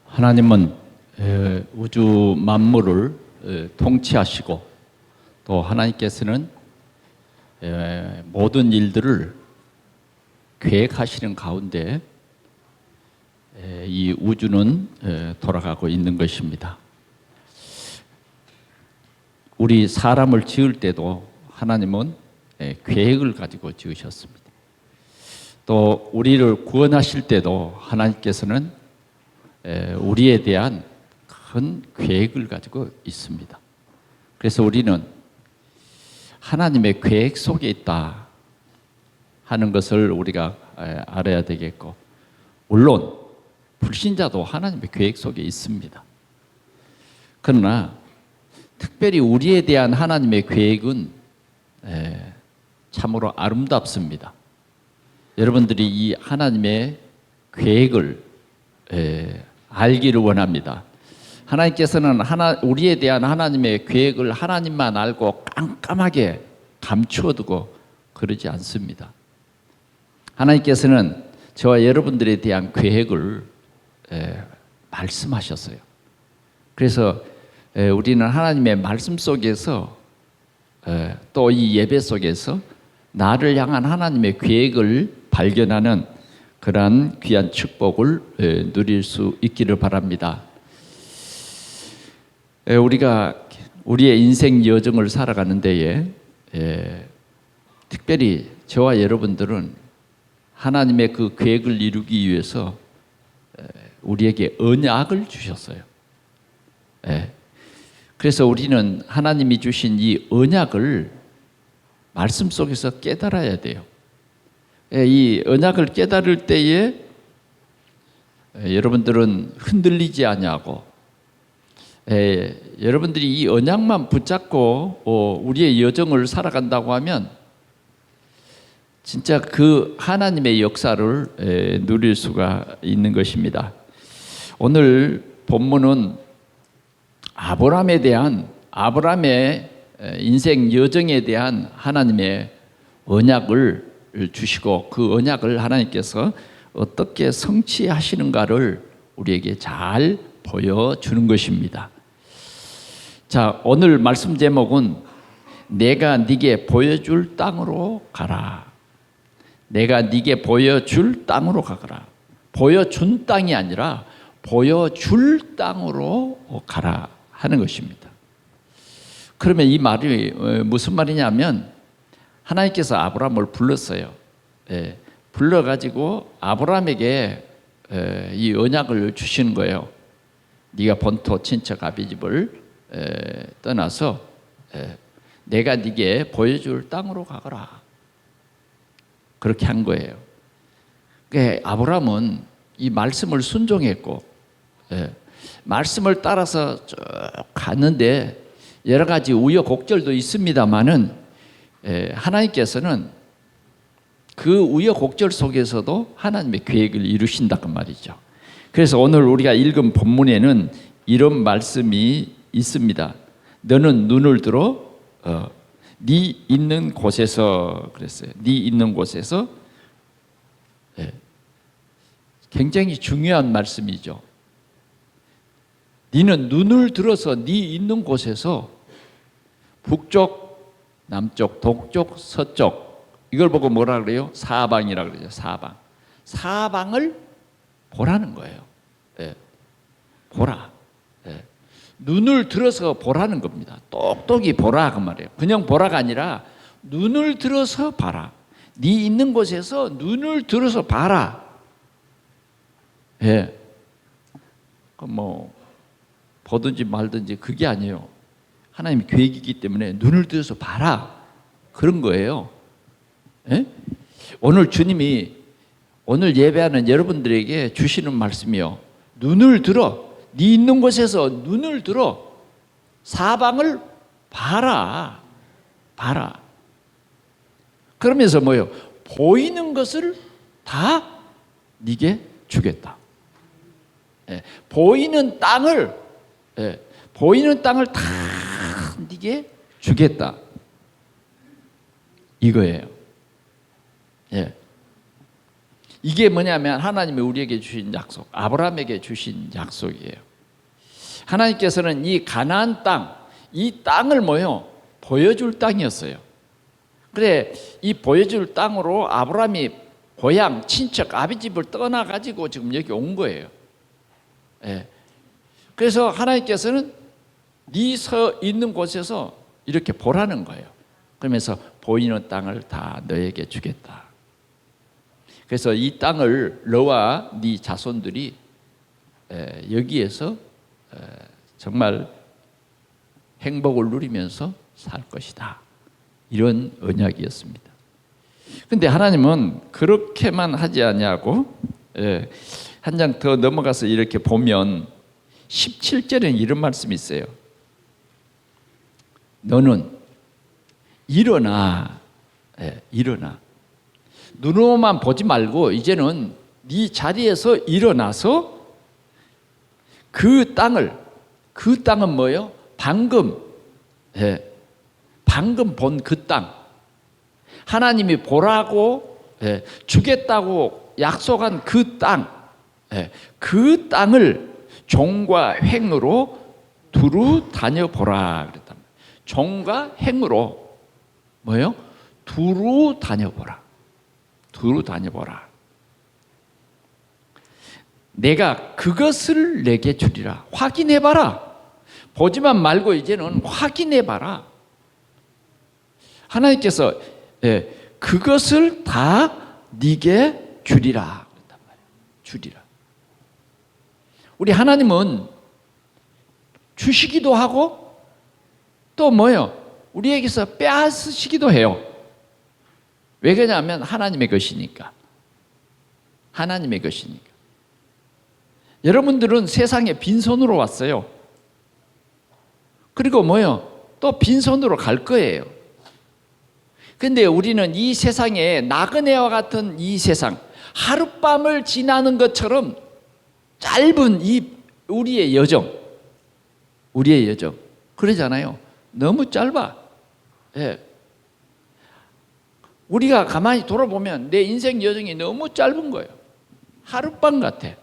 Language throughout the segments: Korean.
하나님은 우주 만물을 통치하시고 또 하나님께서는 모든 일들을 계획하시는 가운데 이 우주는 돌아가고 있는 것입니다. 우리 사람을 지을 때도 하나님은 계획을 가지고 지으셨습니다. 또 우리를 구원하실 때도 하나님께서는 우리에 대한 큰 계획을 가지고 있습니다. 그래서 우리는 하나님의 계획 속에 있다 하는 것을 우리가 알아야 되겠고, 물론 불신자도 하나님의 계획 속에 있습니다. 그러나 특별히 우리에 대한 하나님의 계획은 참으로 아름답습니다. 여러분들이 이 하나님의 계획을 알기를 원합니다. 하나님께서는 우리에 대한 하나님의 계획을 하나님만 알고 깜깜하게 감추어두고 그러지 않습니다. 하나님께서는 저와 여러분들에 대한 계획을 말씀하셨어요. 그래서 우리는 하나님의 말씀 속에서 또 이 예배 속에서 나를 향한 하나님의 계획을 발견하는 그러한 귀한 축복을 누릴 수 있기를 바랍니다. 우리가 우리의 인생 여정을 살아가는 데에 특별히 저와 여러분들은 하나님의 그 계획을 이루기 위해서 우리에게 언약을 주셨어요. 그래서 우리는 하나님이 주신 이 언약을 말씀 속에서 깨달아야 돼요. 이 언약을 깨달을 때에 여러분들은 흔들리지 아니하고, 여러분들이 이 언약만 붙잡고 우리의 여정을 살아간다고 하면 진짜 그 하나님의 역사를 누릴 수가 있는 것입니다. 오늘 본문은 아브라함의 인생 여정에 대한 하나님의 언약을 주시고, 그 언약을 하나님께서 어떻게 성취하시는가를 우리에게 잘 보여주는 것입니다. 자, 오늘 말씀 제목은 내가 네게 보여줄 땅으로 가라. 내가 네게 보여줄 땅으로 가거라. 보여준 땅이 아니라 보여줄 땅으로 가라 하는 것입니다. 그러면 이 말이 무슨 말이냐면, 하나님께서 아브라함을 불렀어요. 불러가지고 아브라함에게 이 언약을 주시는 거예요. 네가 본토 친척 아비집을 떠나서 내가 네게 보여줄 땅으로 가거라. 그렇게 한 거예요. 그러니까 아브라함은 이 말씀을 순종했고, 말씀을 따라서 쭉 갔는데 여러 가지 우여곡절도 있습니다만은 하나님께서는 그 우여곡절 속에서도 하나님의 계획을 이루신다고 말이죠. 그래서 오늘 우리가 읽은 본문에는 이런 말씀이 있습니다. 너는 눈을 들어 네 있는 곳에서, 그랬어요. 네 있는 곳에서. 굉장히 중요한 말씀이죠. 네는 눈을 들어서 네 있는 곳에서 북쪽, 남쪽, 동쪽, 서쪽, 이걸 보고 뭐라 그래요? 사방이라 그러죠. 사방을 보라는 거예요. 보라. 눈을 들어서 보라는 겁니다. 똑똑히 보라 그 말이에요. 그냥 보라가 아니라 눈을 들어서 봐라. 네 있는 곳에서 눈을 들어서 봐라. 뭐 보든지 말든지 그게 아니에요. 하나님의 계획이기 때문에 눈을 들어서 봐라, 그런 거예요. 오늘 주님이 오늘 예배하는 여러분들에게 주시는 말씀이요, 눈을 들어, 네 있는 곳에서 눈을 들어 사방을 봐라. 그러면서 뭐예요? 보이는 것을 다 네게 주겠다. 보이는 땅을 다 네게 주겠다, 이거예요. 이게 뭐냐면 하나님이 우리에게 주신 약속, 아브라함에게 주신 약속이에요. 하나님께서는 이 가나안 땅, 이 땅을 뭐요? 보여줄 땅이었어요. 그래, 이 보여줄 땅으로 아브라함이 고향, 친척, 아비집을 떠나가지고 지금 여기 온 거예요. 예. 그래서 하나님께서는 네 서 있는 곳에서 이렇게 보라는 거예요. 그러면서 보이는 땅을 다 너에게 주겠다. 그래서 이 땅을 너와 네 자손들이 여기에서 정말 행복을 누리면서 살 것이다. 이런 언약이었습니다. 그런데 하나님은 그렇게만 하지 않냐고 한 장 더 넘어가서 이렇게 보면 17절에는 이런 말씀이 있어요. 너는 일어나, 일어나. 눈으로만 보지 말고 이제는 네 자리에서 일어나서 그 땅은 뭐예요? 방금 본 그 땅, 하나님이 보라고 주겠다고 약속한 그 땅, 그 땅을 종과 행으로 두루 다녀보라 그랬단 말이에요. 종과 행으로 뭐예요? 두루 다녀보라. 두루 다녀보라. 내가 그것을 내게 주리라. 확인해봐라. 보지만 말고 이제는 확인해봐라. 하나님께서 그것을 다 네게 주리라. 주리라. 우리 하나님은 주시기도 하고 또 뭐요? 우리에게서 빼앗으시기도 해요. 왜 그러냐면 하나님의 것이니까. 하나님의 것이니까. 여러분들은 세상에 빈손으로 왔어요. 그리고 뭐요? 또 빈손으로 갈 거예요. 근데 우리는 이 세상에 나그네와 같은 이 세상, 하룻밤을 지나는 것처럼 짧은 이 우리의 여정, 그러잖아요. 너무 짧아. 우리가 가만히 돌아보면 내 인생 여정이 너무 짧은 거예요. 하룻밤 같아.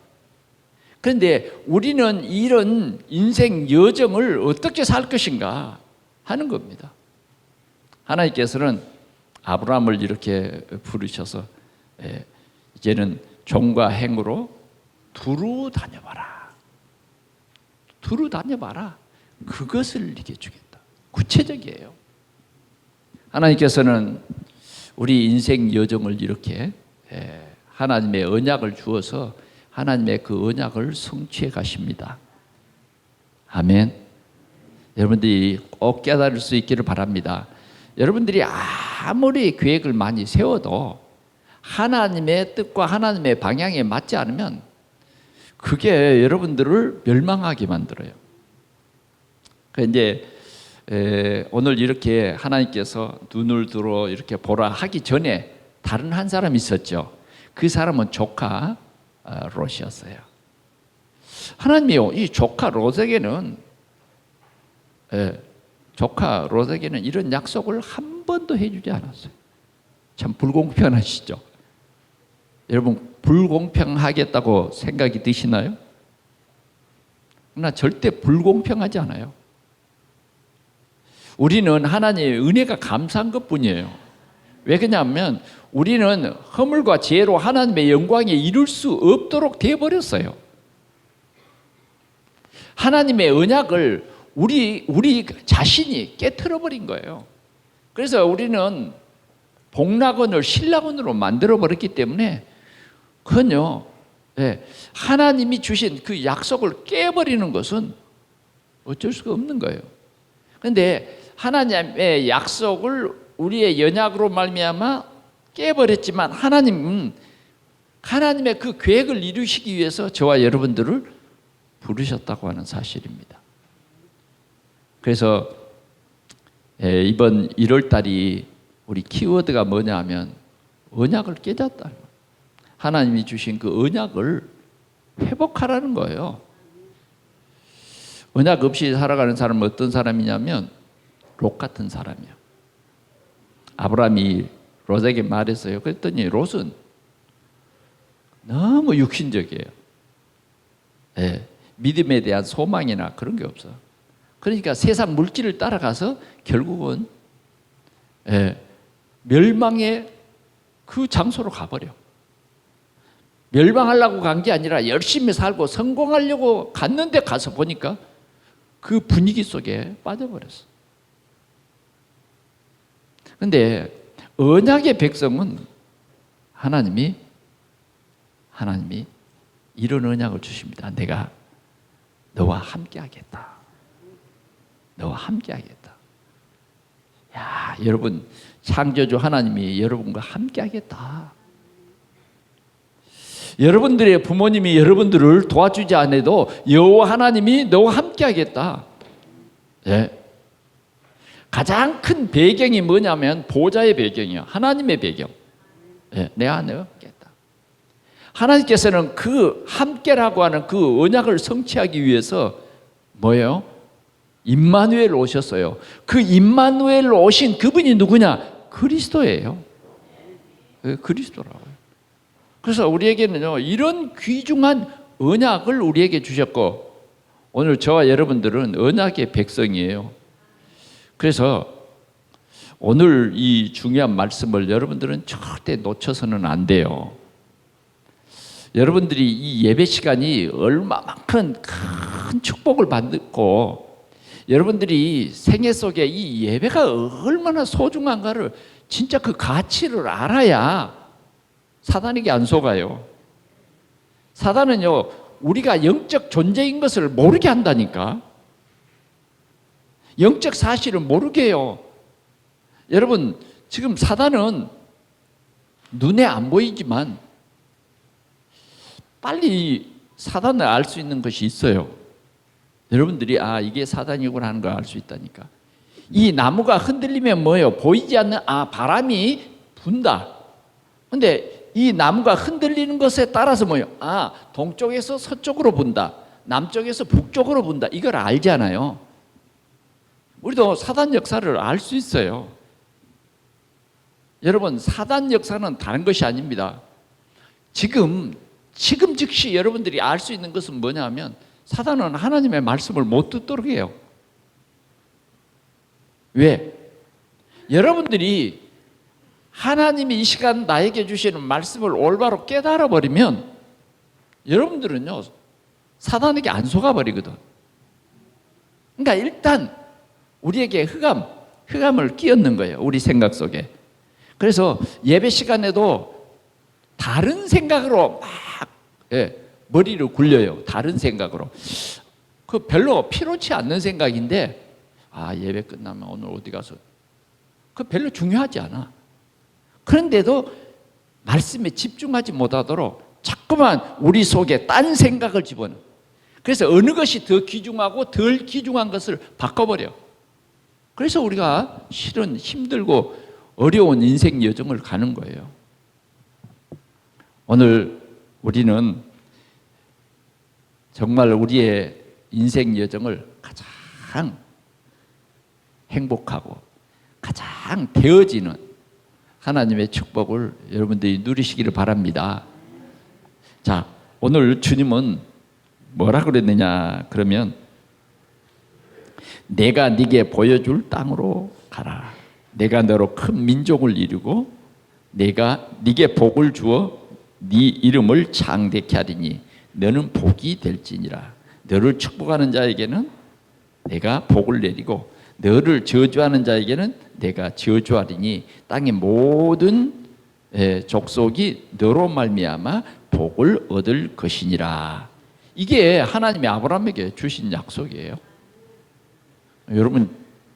그런데 우리는 이런 인생 여정을 어떻게 살 것인가 하는 겁니다. 하나님께서는 아브라함을 이렇게 부르셔서 이제는 종과 행으로 두루 다녀봐라. 두루 다녀봐라. 그것을 네게 주겠다. 구체적이에요. 하나님께서는 우리 인생 여정을 이렇게 하나님의 언약을 주어서 하나님의 그 언약을 성취해 가십니다. 아멘. 여러분들이 꼭 깨달을 수 있기를 바랍니다. 여러분들이 아무리 계획을 많이 세워도 하나님의 뜻과 하나님의 방향에 맞지 않으면 그게 여러분들을 멸망하게 만들어요. 이제 오늘 이렇게 하나님께서 눈을 들어 이렇게 보라 하기 전에 다른 한 사람이 있었죠. 그 사람은 조카 롯이었어요. 하나님이요, 이 조카 롯에게는 이런 약속을 한 번도 해주지 않았어요. 참 불공평하시죠. 여러분, 불공평하겠다고 생각이 드시나요? 그러나 절대 불공평하지 않아요. 우리는 하나님의 은혜가 감사한 것뿐이에요. 왜 그러냐면 우리는 허물과 죄로 하나님의 영광에 이룰 수 없도록 되어버렸어요. 하나님의 언약을 우리 자신이 깨트려버린 거예요. 그래서 우리는 복락원을 신락원으로 만들어버렸기 때문에 그건요, 하나님이 주신 그 약속을 깨버리는 것은 어쩔 수가 없는 거예요. 그런데 하나님의 약속을 우리의 연약으로 말미암아 깨버렸지만 하나님은 하나님의 그 계획을 이루시기 위해서 저와 여러분들을 부르셨다고 하는 사실입니다. 그래서 이번 1월 달이 우리 키워드가 뭐냐 하면 언약을 깨졌다. 하나님이 주신 그 언약을 회복하라는 거예요. 언약 없이 살아가는 사람은 어떤 사람이냐면 롯 같은 사람이야. 아브라함이 롯에게 말했어요. 그랬더니 롯은 너무 육신적이에요. 예, 믿음에 대한 소망이나 그런 게 없어. 그러니까 세상 물질을 따라가서 결국은 멸망의 그 장소로 가버려. 멸망하려고 간 게 아니라 열심히 살고 성공하려고 갔는데 가서 보니까 그 분위기 속에 빠져버렸어. 그런데 언약의 백성은 하나님이 이런 언약을 주십니다. 내가 너와 함께 하겠다. 너와 함께 하겠다. 야, 여러분, 창조주 하나님이 여러분과 함께 하겠다. 여러분들의 부모님이 여러분들을 도와주지 않아도 여호와 하나님이 너와 함께 하겠다. 예. 가장 큰 배경이 뭐냐면 보좌의 배경이요. 하나님의 배경. 예. 내가 너와 함께했다. 하나님께서는 그 함께라고 하는 그 언약을 성취하기 위해서 뭐예요? 임마누엘 오셨어요. 그 임마누엘 오신 그분이 누구냐? 그리스도예요. 그리스도라고요. 그래서 우리에게는요, 이런 귀중한 언약을 우리에게 주셨고, 오늘 저와 여러분들은 언약의 백성이에요. 그래서 오늘 이 중요한 말씀을 여러분들은 절대 놓쳐서는 안 돼요. 여러분들이 이 예배 시간이 얼마만큼 큰 축복을 받고, 여러분들이 생애 속에 이 예배가 얼마나 소중한가를 진짜 그 가치를 알아야 사단에게 안 속아요. 사단은요, 우리가 영적 존재인 것을 모르게 한다니까. 영적 사실을 모르게 해요. 여러분, 지금 사단은 눈에 안 보이지만 빨리 사단을 알 수 있는 것이 있어요. 여러분들이 이게 사단이구나 하는 걸 알 수 있다니까. 이 나무가 흔들리면 뭐예요? 보이지 않는 바람이 분다. 근데 이 나무가 흔들리는 것에 따라서 뭐예요? 동쪽에서 서쪽으로 분다. 남쪽에서 북쪽으로 분다. 이걸 알잖아요. 우리도 사단 역사를 알 수 있어요. 여러분, 사단 역사는 다른 것이 아닙니다. 지금 즉시 여러분들이 알 수 있는 것은 뭐냐면 사단은 하나님의 말씀을 못 듣도록 해요. 왜? 여러분들이 하나님이 이 시간 나에게 주시는 말씀을 올바로 깨달아 버리면 여러분들은요, 사단에게 안 속아버리거든. 그러니까 일단 우리에게 흑암을 끼얹는 거예요. 우리 생각 속에. 그래서 예배 시간에도 다른 생각으로 막 머리를 굴려요. 다른 생각으로. 그 별로 필요치 않는 생각인데, 예배 끝나면 오늘 어디 가서, 그 별로 중요하지 않아. 그런데도 말씀에 집중하지 못하도록 자꾸만 우리 속에 딴 생각을 집어넣어. 그래서 어느 것이 더 귀중하고 덜 귀중한 것을 바꿔버려. 그래서 우리가 실은 힘들고 어려운 인생 여정을 가는 거예요. 오늘 우리는 정말 우리의 인생 여정을 가장 행복하고 가장 되어지는 하나님의 축복을 여러분들이 누리시기를 바랍니다. 자, 오늘 주님은 뭐라 그랬느냐 그러면 내가 네게 보여줄 땅으로 가라. 내가 너로 큰 민족을 이루고 내가 네게 복을 주어 네 이름을 창대케 하리니 너는 복이 될지니라. 너를 축복하는 자에게는 내가 복을 내리고 너를 저주하는 자에게는 내가 저주하리니 땅의 모든 족속이 너로 말미암아 복을 얻을 것이니라. 이게 하나님이 아브라함에게 주신 약속이에요. 여러분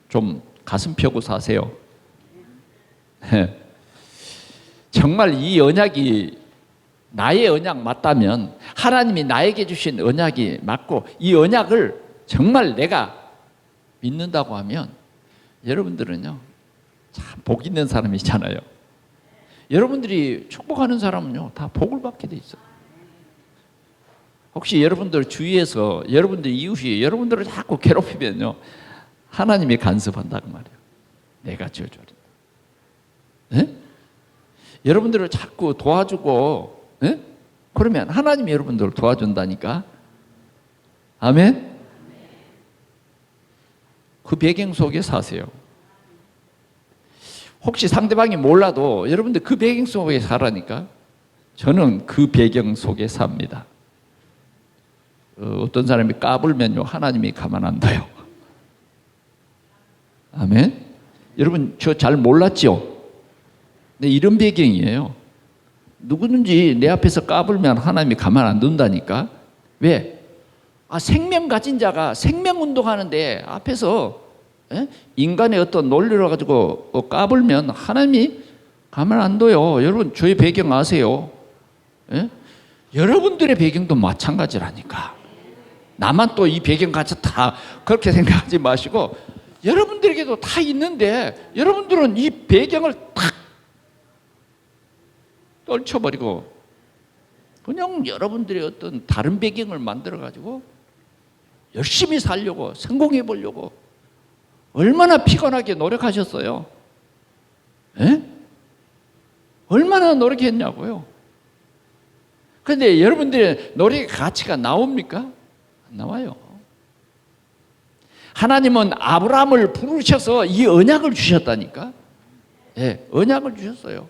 좀 가슴 펴고 사세요. 정말 이 언약이 나의 언약 맞다면, 하나님이 나에게 주신 언약이 맞고 이 언약을 정말 내가 믿는다고 하면 여러분들은요 참 복 있는 사람이잖아요. 여러분들이 축복하는 사람은요 다 복을 받게 돼 있어요. 혹시 여러분들 주위에서 여러분들 이웃이 여러분들을 자꾸 괴롭히면요 하나님이 간섭한다고 말이에요. 내가 저주하리라. 네? 여러분들을 자꾸 도와주고 그러면 하나님이 여러분들을 도와준다니까. 아멘? 그 배경 속에 사세요. 혹시 상대방이 몰라도 여러분들 그 배경 속에 살아니까. 저는 그 배경 속에 삽니다. 어떤 사람이 까불면요, 하나님이 가만 안 둬요. 아멘? 여러분, 저 잘 몰랐죠? 근데 이런 배경이에요. 누구든지 내 앞에서 까불면 하나님이 가만 안 둔다니까. 왜? 생명 가진 자가 생명 운동하는데 앞에서 인간의 어떤 논리를 가지고 까불면 하나님이 가만 안 둬요. 여러분, 저의 배경 아세요? 여러분들의 배경도 마찬가지라니까. 나만 또 이 배경 가지고 다 그렇게 생각하지 마시고, 여러분들에게도 다 있는데 여러분들은 이 배경을 탁 떨쳐버리고 그냥 여러분들의 어떤 다른 배경을 만들어 가지고 열심히 살려고, 성공해 보려고 얼마나 피곤하게 노력하셨어요? 얼마나 노력했냐고요? 그런데 여러분들의 노력의 가치가 나옵니까? 안 나와요. 하나님은 아브라함을 부르셔서 이 언약을 주셨다니까. 언약을 주셨어요.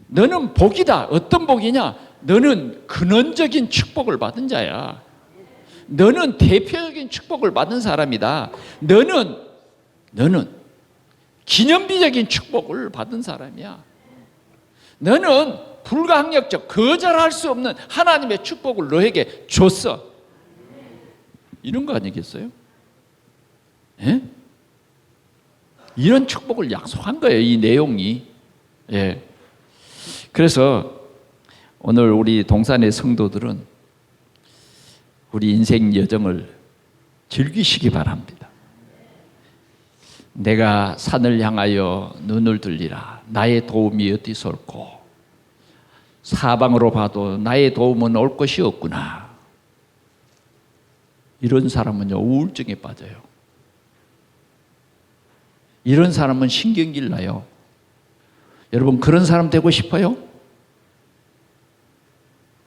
너는 복이다. 어떤 복이냐? 너는 근원적인 축복을 받은 자야. 너는 대표적인 축복을 받은 사람이다. 너는 기념비적인 축복을 받은 사람이야. 너는 불가항력적, 거절할 수 없는 하나님의 축복을 너에게 줬어. 이런 거 아니겠어요? 이런 축복을 약속한 거예요, 이 내용이. 그래서 오늘 우리 동산의 성도들은 우리 인생 여정을 즐기시기 바랍니다. 내가 산을 향하여 눈을 들리라. 나의 도움이 어디서 올꼬? 사방으로 봐도 나의 도움은 올 것이 없구나. 이런 사람은요, 우울증에 빠져요. 이런 사람은 신경질 나요. 여러분, 그런 사람 되고 싶어요?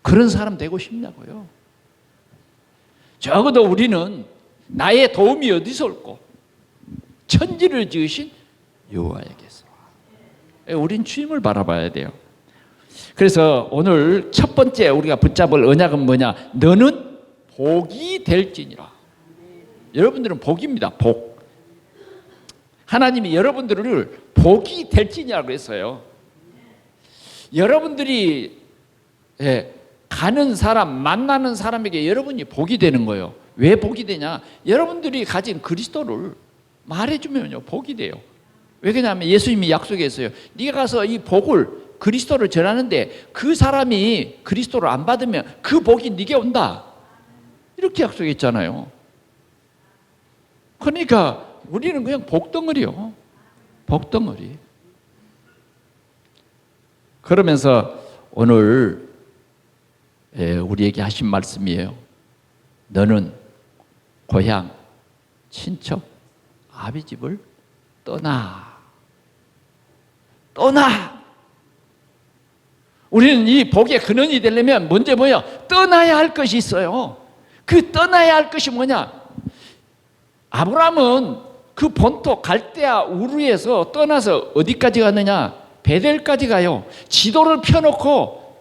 그런 사람 되고 싶냐고요? 적어도 우리는 나의 도움이 어디서 올꼬? 천지를 지으신 여호와에게서. 우린 주님을 바라봐야 돼요. 그래서 오늘 첫 번째 우리가 붙잡을 언약은 뭐냐? 너는 복이 될지니라. 여러분들은 복입니다. 복. 하나님이 여러분들을 복이 될지니라고 했어요. 여러분들이 가는 사람, 만나는 사람에게 여러분이 복이 되는 거예요. 왜 복이 되냐? 여러분들이 가진 그리스도를 말해주면요, 복이 돼요. 왜 그러냐면 예수님이 약속했어요. 네가 가서 이 복을, 그리스도를 전하는데 그 사람이 그리스도를 안 받으면 그 복이 네게 온다. 이렇게 약속했잖아요. 그러니까 우리는 그냥 복덩어리요. 복덩어리. 그러면서 오늘 우리에게 하신 말씀이에요. 너는 고향, 친척, 아비 집을 떠나. 우리는 이 복의 근원이 되려면 먼저 뭐야? 떠나야 할 것이 있어요. 그 떠나야 할 것이 뭐냐? 아브라함은 그 본토 갈대아 우르에서 떠나서 어디까지 갔느냐? 베델까지 가요. 지도를 펴놓고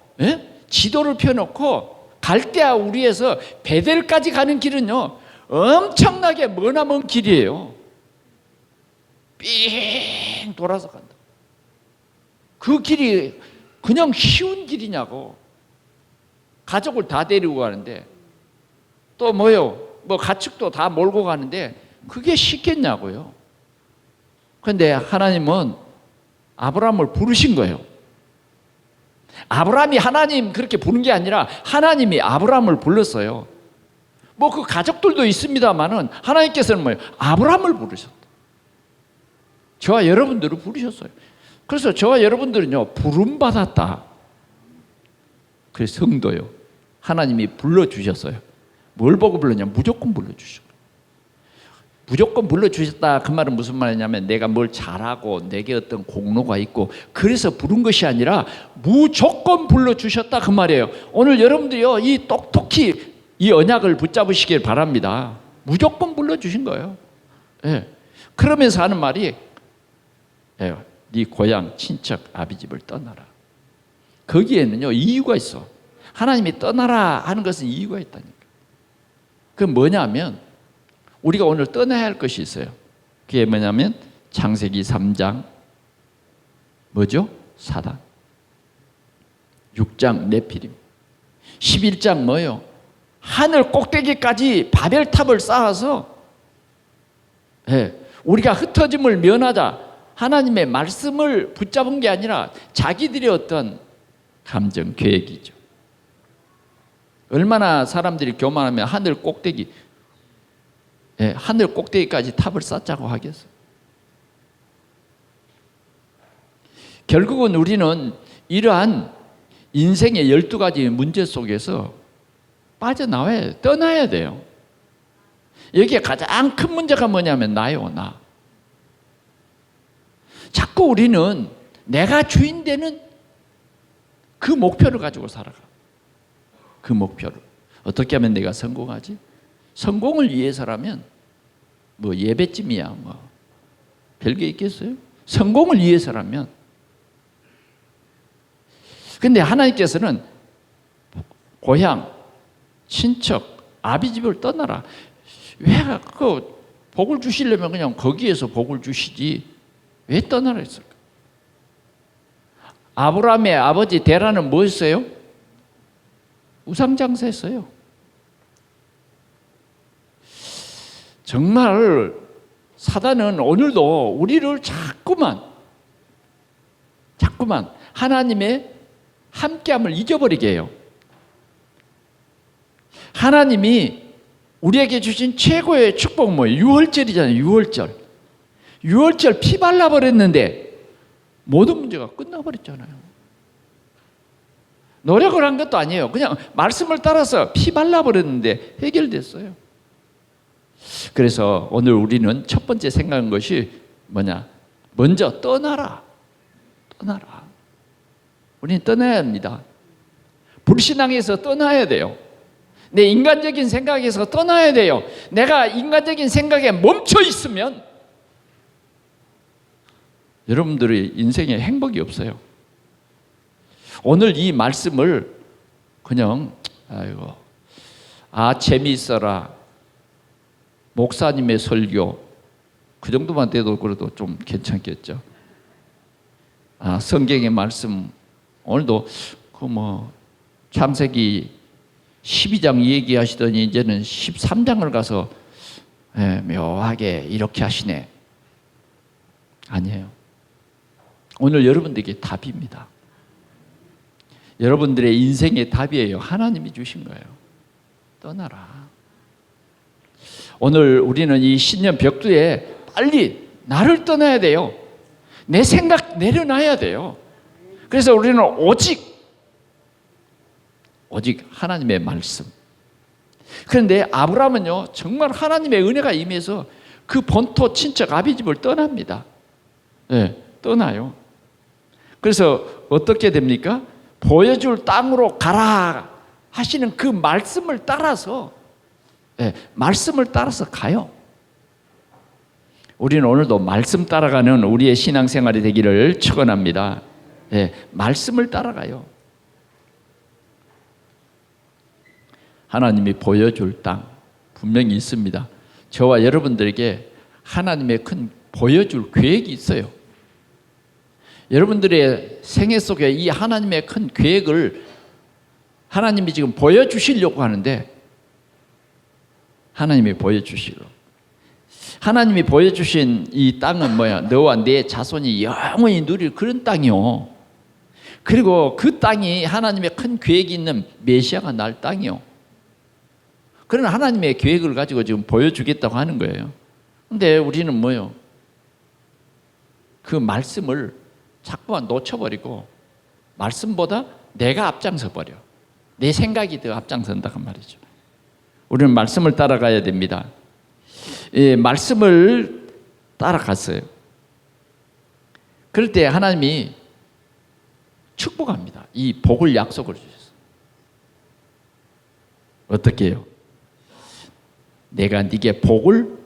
갈대아 우르에서 베델까지 가는 길은요, 엄청나게 머나먼 길이에요. 삥 돌아서 간다. 그 길이 그냥 쉬운 길이냐고. 가족을 다 데리고 가는데, 또 뭐요? 뭐 가축도 다 몰고 가는데 그게 쉽겠냐고요. 그런데 하나님은 아브라함을 부르신 거예요. 아브라함이 하나님 그렇게 부른 게 아니라 하나님이 아브라함을 불렀어요. 뭐 그 가족들도 있습니다만은 하나님께서는 뭐예요? 아브라함을 부르셨다. 저와 여러분들을 부르셨어요. 그래서 저와 여러분들은요, 부름받았다. 그래서 성도요, 하나님이 불러주셨어요. 뭘 보고 불렀냐? 무조건 불러주셨어요. 무조건 불러주셨다. 그 말은 무슨 말이냐면 내가 뭘 잘하고 내게 어떤 공로가 있고 그래서 부른 것이 아니라 무조건 불러주셨다. 그 말이에요. 오늘 여러분들이요, 이 똑똑히 이 언약을 붙잡으시길 바랍니다. 무조건 불러주신 거예요. 예. 그러면서 하는 말이 네 고향, 친척, 아비 집을 떠나라. 거기에는요 이유가 있어. 하나님이 떠나라 하는 것은 이유가 있다니까. 그게 뭐냐면 우리가 오늘 떠나야 할 것이 있어요. 그게 뭐냐면 창세기 3장 뭐죠? 사단, 6장 네피림, 11장 뭐요? 하늘 꼭대기까지 바벨탑을 쌓아서 우리가 흩어짐을 면하자 하나님의 말씀을 붙잡은 게 아니라 자기들의 어떤 감정, 계획이죠. 얼마나 사람들이 교만하면 하늘 꼭대기까지 탑을 쌓자고 하겠어요. 결국은 우리는 이러한 인생의 12가지 문제 속에서 빠져나와야 돼요. 떠나야 돼요. 여기에 가장 큰 문제가 뭐냐면 나요, 나. 자꾸 우리는 내가 주인 되는 그 목표를 가지고 살아가. 그 목표를. 어떻게 하면 내가 성공하지? 성공을 위해서라면 뭐 예배쯤이야 뭐 별게 있겠어요? 성공을 위해서라면. 근데 하나님께서는 고향, 친척, 아비 집을 떠나라. 왜 그 복을 주시려면 그냥 거기에서 복을 주시지 왜 떠나라 했을까? 아브라함의 아버지 데라는 뭐였어요? 우상장사했어요. 정말 사단은 오늘도 우리를 자꾸만 하나님의 함께함을 잊어버리게 해요. 하나님이 우리에게 주신 최고의 축복 뭐예요? 유월절이잖아요. 유월절 피 발라버렸는데 모든 문제가 끝나버렸잖아요. 노력을 한 것도 아니에요. 그냥 말씀을 따라서 피 발라버렸는데 해결됐어요. 그래서 오늘 우리는 첫 번째 생각한 것이 뭐냐? 먼저 떠나라. 우리는 떠나야 합니다. 불신앙에서 떠나야 돼요. 내 인간적인 생각에서 떠나야 돼요. 내가 인간적인 생각에 멈춰 있으면 여러분들의 인생에 행복이 없어요. 오늘 이 말씀을 그냥 재미있어라, 목사님의 설교 그 정도만 돼도 그래도 좀 괜찮겠죠. 성경의 말씀 오늘도 창세기 12장 얘기하시더니 이제는 13장을 가서 묘하게 이렇게 하시네. 아니에요. 오늘 여러분들에게 답입니다. 여러분들의 인생의 답이에요. 하나님이 주신 거예요. 떠나라. 오늘 우리는 이 신년 벽두에 빨리 나를 떠나야 돼요. 내 생각 내려놔야 돼요. 그래서 우리는 오직 하나님의 말씀. 그런데 아브라함은요 정말 하나님의 은혜가 임해서 그 본토 친척 아비 집을 떠납니다. 떠나요. 그래서 어떻게 됩니까? 보여줄 땅으로 가라 하시는 그 말씀을 따라서 가요. 우리는 오늘도 말씀 따라가는 우리의 신앙생활이 되기를 축원합니다. 말씀을 따라가요. 하나님이 보여줄 땅 분명히 있습니다. 저와 여러분들에게 하나님의 큰 보여줄 계획이 있어요. 여러분들의 생애 속에 이 하나님의 큰 계획을 하나님이 지금 보여주시려고 하는데 하나님이 보여주신 이 땅은 뭐야? 너와 내 자손이 영원히 누릴 그런 땅이요. 그리고 그 땅이 하나님의 큰 계획이 있는 메시아가 날 땅이요. 그런 하나님의 계획을 가지고 지금 보여주겠다고 하는 거예요. 근데 우리는 뭐요? 그 말씀을 자꾸만 놓쳐버리고 말씀보다 내가 앞장서 버려. 내 생각이 더 앞장선다 그 말이죠. 우리는 말씀을 따라가야 됩니다. 말씀을 따라갔어요. 그럴 때 하나님이 축복합니다. 이 복을 약속을 주셨어요. 어떻게 해요? 내가 네게 복을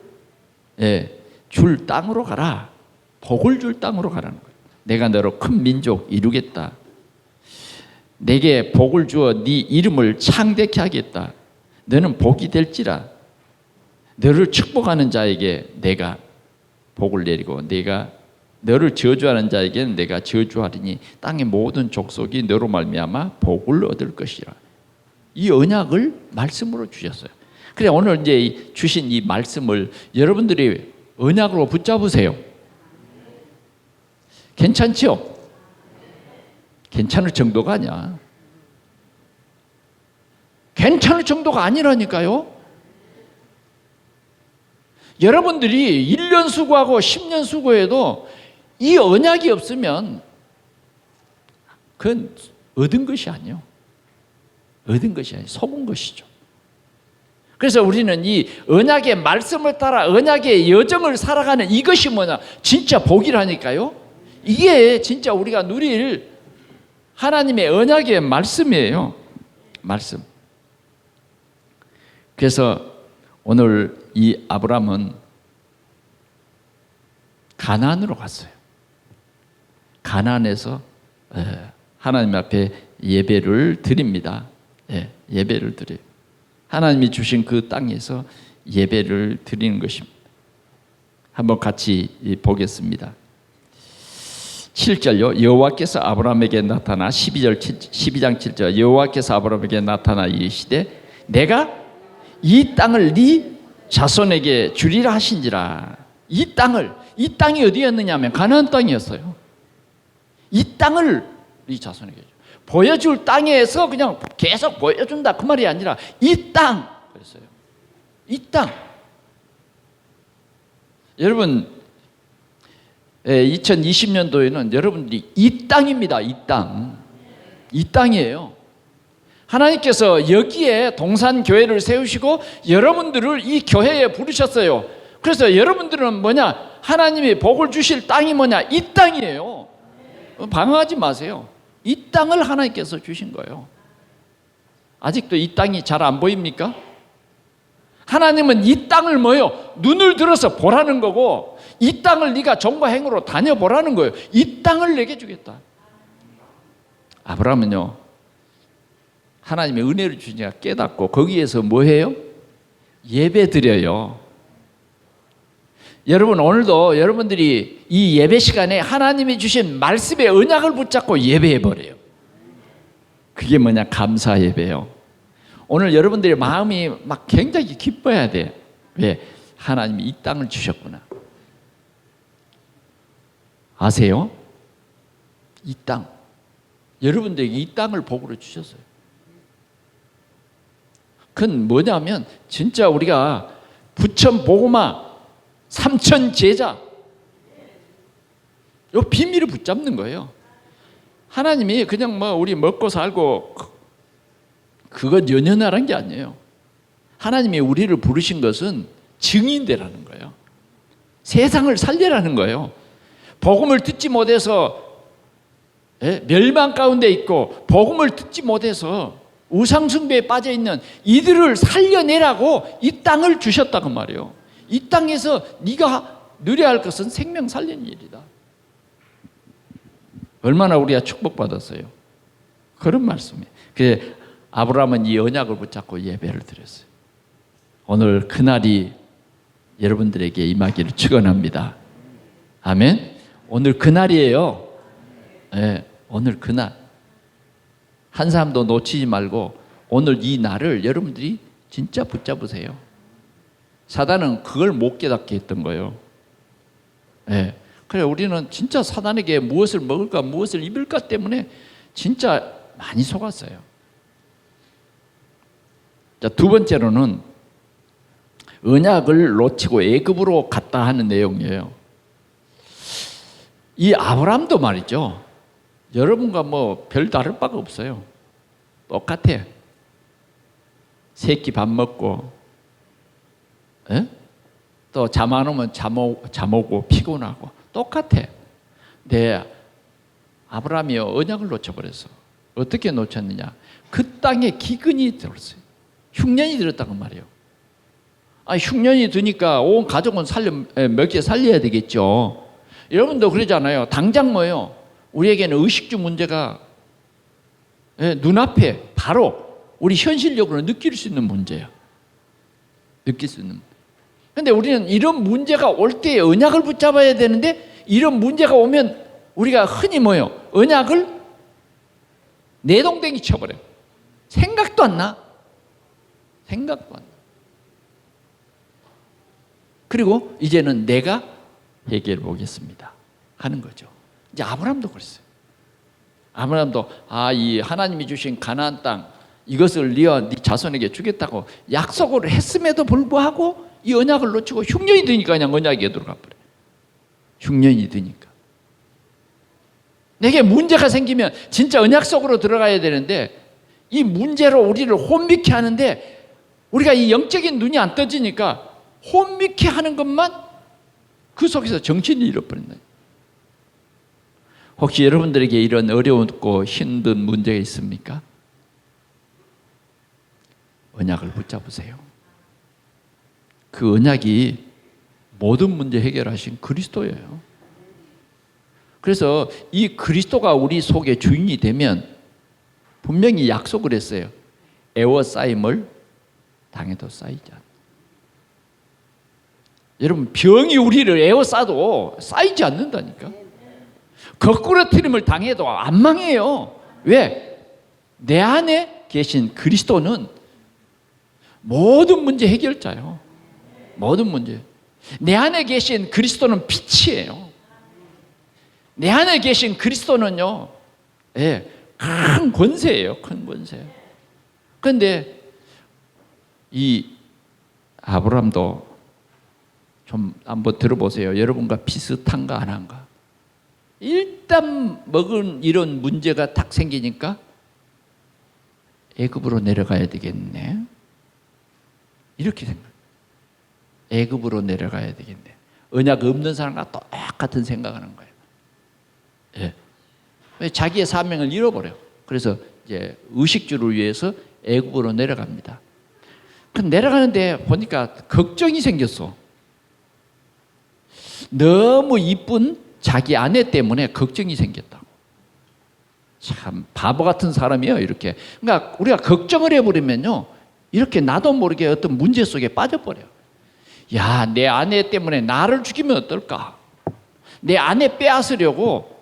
줄 땅으로 가라. 복을 줄 땅으로 가라는 거예요. 내가 너로 큰 민족 이루겠다. 내게 복을 주어 네 이름을 창대케 하겠다. 너는 복이 될지라. 너를 축복하는 자에게 내가 복을 내리고 내가 너를 저주하는 자에게는 내가 저주하리니 땅의 모든 족속이 너로 말미암아 복을 얻을 것이라. 이 언약을 말씀으로 주셨어요. 그래 오늘 이제 주신 이 말씀을 여러분들이 언약으로 붙잡으세요. 괜찮죠? 괜찮을 정도가 아니야. 괜찮을 정도가 아니라니까요. 여러분들이 1년 수고하고 10년 수고해도 이 언약이 없으면 그건 얻은 것이 아니에요. 얻은 것이 아니에요. 속은 것이죠. 그래서 우리는 이 언약의 말씀을 따라 언약의 여정을 살아가는 이것이 뭐냐? 진짜 복이라니까요. 이게 진짜 우리가 누릴 하나님의 언약의 말씀이에요. 말씀. 그래서 오늘 이 아브라함은 가나안으로 갔어요. 가나안에서 하나님 앞에 예배를 드립니다. 예배를 드려요. 하나님이 주신 그 땅에서 예배를 드리는 것입니다. 한번 같이 보겠습니다. 7절요. 여호와께서 아브라함에게 나타나 12장 7절 여호와께서 아브라함에게 나타나 이르시되 내가 이 땅을 네 자손에게 주리라 하신지라. 이 땅이 어디였느냐 하면 가나안 땅이었어요. 이 땅을 네 자손에게 보여줄 땅에서 그냥 계속 보여준다 그 말이 아니라 이 땅 그랬어요. 이 땅. 여러분 2020년도에는 여러분들이 이 땅입니다. 이 땅. 이 땅이에요. 하나님께서 여기에 동산교회를 세우시고 여러분들을 이 교회에 부르셨어요. 그래서 여러분들은 뭐냐? 하나님이 복을 주실 땅이 뭐냐? 이 땅이에요. 방황하지 마세요. 이 땅을 하나님께서 주신 거예요. 아직도 이 땅이 잘 안 보입니까? 하나님은 이 땅을 뭐요? 눈을 들어서 보라는 거고 이 땅을 네가 정과 행으로 다녀보라는 거예요. 이 땅을 내게 주겠다. 아브라함은요. 하나님의 은혜를 주시니까 깨닫고 거기에서 뭐 해요? 예배 드려요. 여러분 오늘도 여러분들이 이 예배 시간에 하나님이 주신 말씀의 언약을 붙잡고 예배해 버려요. 그게 뭐냐? 감사 예배요. 오늘 여러분들의 마음이 막 굉장히 기뻐야 돼. 왜? 하나님이 이 땅을 주셨구나. 아세요? 이 땅. 여러분들에게 이 땅을 복으로 주셨어요. 그건 뭐냐면 진짜 우리가 부천 복음화 3천 제자 요 비밀을 붙잡는 거예요. 하나님이 그냥 뭐 우리 먹고 살고 그것 연연하란 게 아니에요. 하나님이 우리를 부르신 것은 증인되라는 거예요. 세상을 살리라는 거예요. 복음을 듣지 못해서 멸망 가운데 있고 복음을 듣지 못해서 우상숭배에 빠져 있는 이들을 살려내라고 이 땅을 주셨다고 말이에요. 이 땅에서 네가 누려야 할 것은 생명 살리는 일이다. 얼마나 우리가 축복받았어요. 그런 말씀이에요. 그래 아브라함은 이 언약을 붙잡고 예배를 드렸어요. 오늘 그날이 여러분들에게 임하기를 축원합니다. 아멘. 오늘 그날이에요. 네, 오늘 그날. 한 사람도 놓치지 말고 오늘 이 날을 여러분들이 진짜 붙잡으세요. 사단은 그걸 못 깨닫게 했던 거예요. 네. 그래 우리는 진짜 사단에게 무엇을 먹을까 무엇을 입을까 때문에 진짜 많이 속았어요. 자, 두 번째로는 언약을 놓치고 애굽으로 갔다 하는 내용이에요. 이 아브라함도 말이죠. 여러분과 뭐 별 다를 바가 없어요. 똑같아. 새끼 밥 먹고 또 잠 안 오면 잠 오고 피곤하고 똑같아. 네, 아브라함이 언약을 놓쳐버렸어. 어떻게 놓쳤느냐? 그 땅에 기근이 들었어요. 흉년이 들었다고 말이에요. 흉년이 드니까 온 가족은 먹여 살려야 되겠죠. 여러분도 그러잖아요. 당장 뭐예요? 우리에게는 의식주 문제가 눈앞에 바로 우리 현실적으로 느낄 수 있는 문제야. 느낄 수 있는. 그런데 우리는 이런 문제가 올 때 언약을 붙잡아야 되는데, 이런 문제가 오면 우리가 흔히 뭐예요? 언약을 내동댕이 쳐버려. 생각도 안 나. 생각도 안 나. 그리고 이제는 내가 해결해 보겠습니다 하는 거죠. 이제 아브라함도 그랬어요. 아브라함도 이 하나님이 주신 가나안 땅, 이것을 네 자손에게 주겠다고 약속을 했음에도 불구하고 이 언약을 놓치고 흉년이 드니까 그냥 언약에 들어가 버려. 흉년이 드니까. 내게 문제가 생기면 진짜 언약 속으로 들어가야 되는데, 이 문제로 우리를 혼미케 하는데 우리가 이 영적인 눈이 안 떠지니까 혼미케 하는 것만 그 속에서 정신을 잃어버린다. 혹시 여러분들에게 이런 어려웠고 힘든 문제가 있습니까? 언약을 붙잡으세요. 그 언약이 모든 문제 해결하신 그리스도예요. 그래서 이 그리스도가 우리 속에 주인이 되면 분명히 약속을 했어요. 애워싸임을 당해도 쌓이지 않는다. 여러분, 병이 우리를 에워싸도 쌓이지 않는다니까. 거꾸러뜨림을 당해도 안 망해요. 왜? 내 안에 계신 그리스도는 모든 문제 해결자예요. 모든 문제. 내 안에 계신 그리스도는 빛이에요. 내 안에 계신 그리스도는요, 큰 권세예요. 큰 권세. 그런데 이 아브라함도 좀 한번 들어보세요. 여러분과 비슷한가 안 한가? 일단 먹은 이런 문제가 딱 생기니까 애굽으로 내려가야 되겠네. 이렇게 생각. 애굽으로 내려가야 되겠네. 언약 없는 사람과 똑같은 생각하는 거예요. 자기의 사명을 잃어버려. 그래서 이제 의식주를 위해서 애굽으로 내려갑니다. 그 내려가는데 보니까 걱정이 생겼어. 너무 이쁜 자기 아내 때문에 걱정이 생겼다고. 참 바보 같은 사람이에요. 이렇게. 그러니까 우리가 걱정을 해버리면요, 이렇게 나도 모르게 어떤 문제 속에 빠져버려. 야, 내 아내 때문에 나를 죽이면 어떨까? 내 아내 빼앗으려고,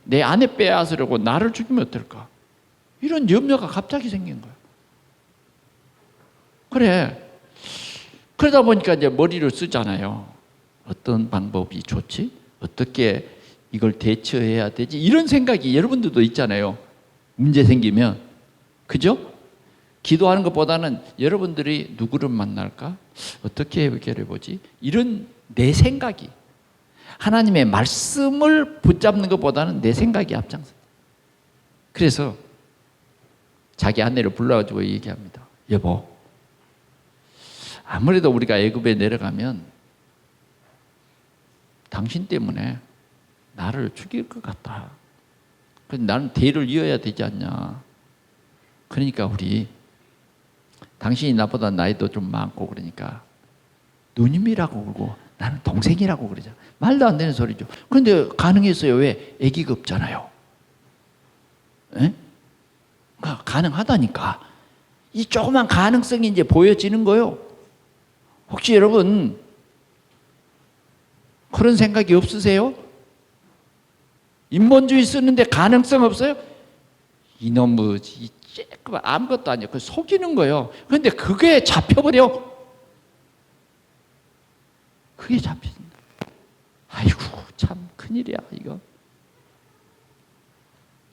내 아내 빼앗으려고 나를 죽이면 어떨까? 이런 염려가 갑자기 생긴 거야. 그래. 그러다 보니까 이제 머리를 쓰잖아요. 어떤 방법이 좋지? 어떻게 이걸 대처해야 되지? 이런 생각이 여러분들도 있잖아요. 문제 생기면. 그죠? 기도하는 것보다는 여러분들이 누구를 만날까? 어떻게 해결해 보지? 이런 내 생각이, 하나님의 말씀을 붙잡는 것보다는 내 생각이 앞장서. 그래서 자기 아내를 불러가지고 얘기합니다. 여보, 아무래도 우리가 애굽에 내려가면 당신 때문에 나를 죽일 것 같다. 그래서 나는 대를 이어야 되지 않냐. 그러니까 우리, 당신이 나보다 나이도 좀 많고 그러니까 누님이라고 그러고 나는 동생이라고 그러잖아. 말도 안 되는 소리죠. 그런데 가능했어요. 왜? 아기가 없잖아요. 가능하다니까. 이 조그만 가능성이 이제 보여지는 거예요. 혹시 여러분 그런 생각이 없으세요? 인본주의 쓰는데 가능성 없어요? 이놈의 아무것도 아니에요. 그 속이는 거예요. 그런데 그게 잡혀버려. 그게 잡힌다. 아이고 참 큰일이야 이거.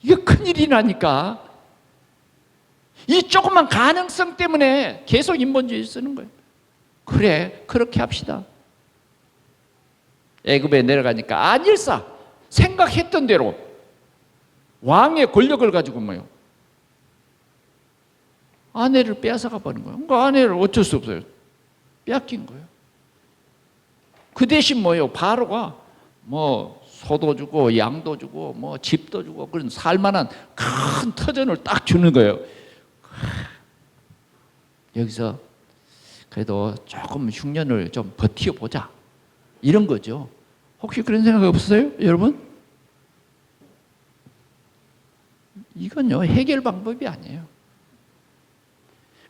이게 큰일이라니까. 이 조그만 가능성 때문에 계속 인본주의 쓰는 거예요. 그래, 그렇게 합시다. 애굽에 내려가니까 안일사 생각했던 대로 왕의 권력을 가지고 뭐요? 아내를 빼앗아가 버린 거예요. 그러니까 아내를 어쩔 수 없어요. 빼앗긴 거예요. 그 대신 뭐예요? 바로가 뭐 소도 주고 양도 주고 뭐 집도 주고 그런 살만한 큰 터전을 딱 주는 거예요. 여기서 그래도 조금 흉년을 좀 버텨보자 이런 거죠. 혹시 그런 생각 없으세요, 여러분? 이건요 해결 방법이 아니에요.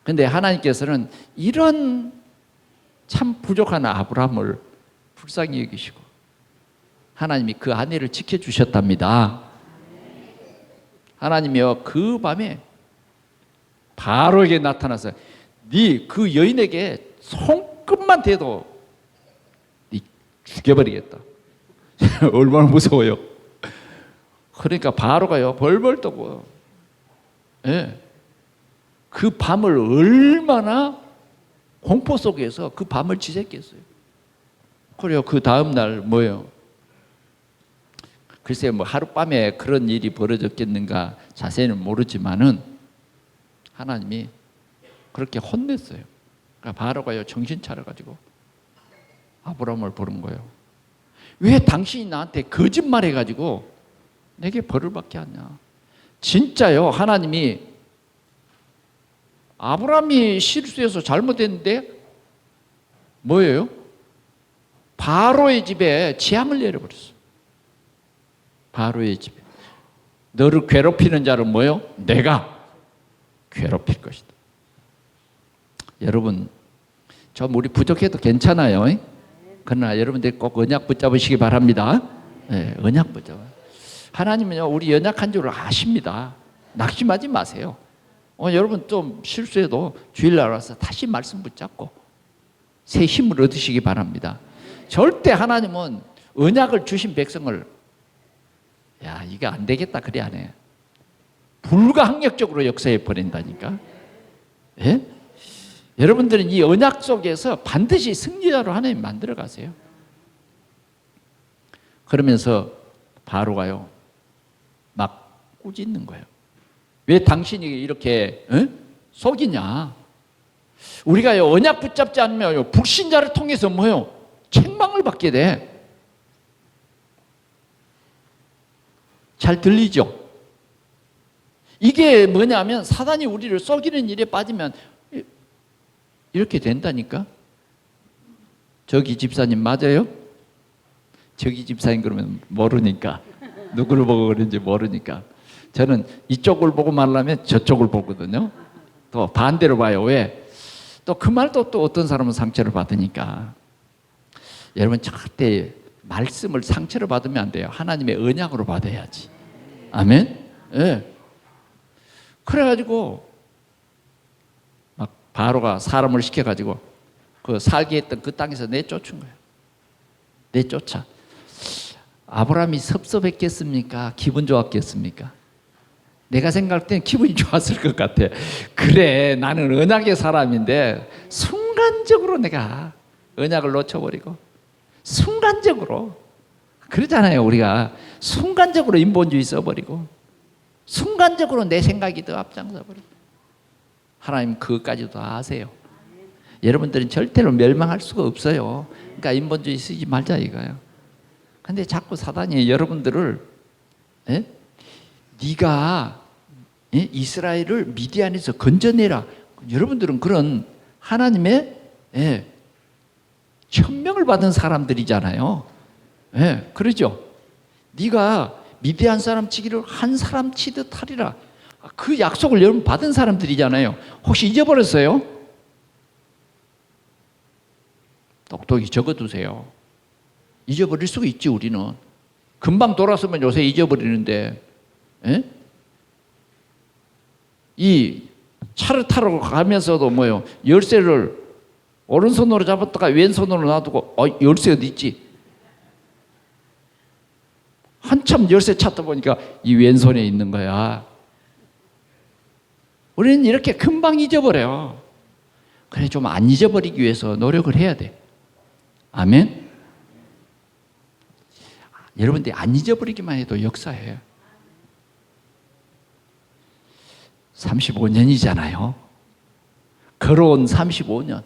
근데 하나님께서는 이런 참 부족한 아브라함을 불쌍히 여기시고 하나님이 그 아내를 지켜주셨답니다. 하나님이요 그 밤에 바로에게 나타나서 네 그 여인에게 손끝만 대도 네 죽여버리겠다. 얼마나 무서워요. 그러니까 바로가요 벌벌 떠고 그 밤을 얼마나 공포 속에서 그 밤을 지새겼어요. 그래요. 그 다음 날 뭐예요? 글쎄요, 뭐 하룻밤에 그런 일이 벌어졌겠는가 자세히는 모르지만은 하나님이 그렇게 혼냈어요. 그러니까 바로가요 정신 차려가지고 아브라함을 부른 거예요. 왜 당신이 나한테 거짓말해가지고 내게 벌을 받게 하냐? 진짜요. 하나님이 아브라함이 실수해서 잘못했는데 뭐예요? 바로의 집에 재앙을 내려버렸어. 바로의 집에. 너를 괴롭히는 자를 뭐요? 내가 괴롭힐 것이다. 여러분, 우리 부족해도 괜찮아요. 그러나 여러분들이 꼭 언약 붙잡으시기 바랍니다. 네, 언약 붙잡아. 하나님은요, 우리 연약한 줄 아십니다. 낙심하지 마세요. 여러분 좀 실수해도 주일날 와서 다시 말씀 붙잡고 새 힘을 얻으시기 바랍니다. 절대 하나님은 언약을 주신 백성을 야 이게 안 되겠다 그래 안 해. 불가항력적으로 역사해 버린다니까. 예? 여러분들은 이 언약 속에서 반드시 승리자로 하나님 만들어 가세요. 그러면서 바로가요 막 꾸짖는 거예요. 왜 당신이 이렇게 속이냐? 우리가요 언약 붙잡지 않으면 불신자를 통해서 뭐요? 책망을 받게 돼. 잘 들리죠? 이게 뭐냐면 사단이 우리를 속이는 일에 빠지면 이렇게 된다니까. 저기 집사님 맞아요? 저기 집사님 그러면 모르니까 누구를 보고 그런지 모르니까 저는 이쪽을 보고 말하면 저쪽을 보거든요. 또 반대로 봐요. 왜? 또 그 말도 또 어떤 사람은 상처를 받으니까. 여러분 절대 말씀을 상처를 받으면 안 돼요. 하나님의 언약으로 받아야지. 아멘? 예. 그래가지고 막 바로가 사람을 시켜가지고 그 살게 했던 그 땅에서 내쫓은 거예요. 내쫓아. 아브라함이 섭섭했겠습니까? 기분 좋았겠습니까? 내가 생각할 땐 기분이 좋았을 것 같아. 그래, 나는 언약의 사람인데 순간적으로 내가 언약을 놓쳐버리고 순간적으로 그러잖아요. 우리가 순간적으로 인본주의 써버리고 순간적으로 내 생각이 더 앞장서버리고 하나님 그것까지도 아세요. 여러분들은 절대로 멸망할 수가 없어요. 그러니까 인본주의 쓰지 말자 이거예요. 근데 자꾸 사단이 여러분들을 네가 이스라엘을 미디안에서 건져내라. 여러분들은 그런 하나님의 천명을 받은 사람들이잖아요. 그러죠. 네가 미디안 사람 치기를 한 사람 치듯 하리라. 그 약속을 여러분 받은 사람들이잖아요. 혹시 잊어버렸어요? 똑똑히 적어두세요. 잊어버릴 수가 있지 우리는. 금방 돌아서면 요새 잊어버리는데 이 차를 타러 가면서도 뭐요? 열쇠를 오른손으로 잡았다가 왼손으로 놔두고 열쇠 어디 있지? 한참 열쇠 찾다 보니까 이 왼손에 있는 거야. 우리는 이렇게 금방 잊어버려요. 그래 좀 안 잊어버리기 위해서 노력을 해야 돼. 아멘? 여러분들이 안 잊어버리기만 해도 역사해요. 35년이잖아요. 걸어온 35년.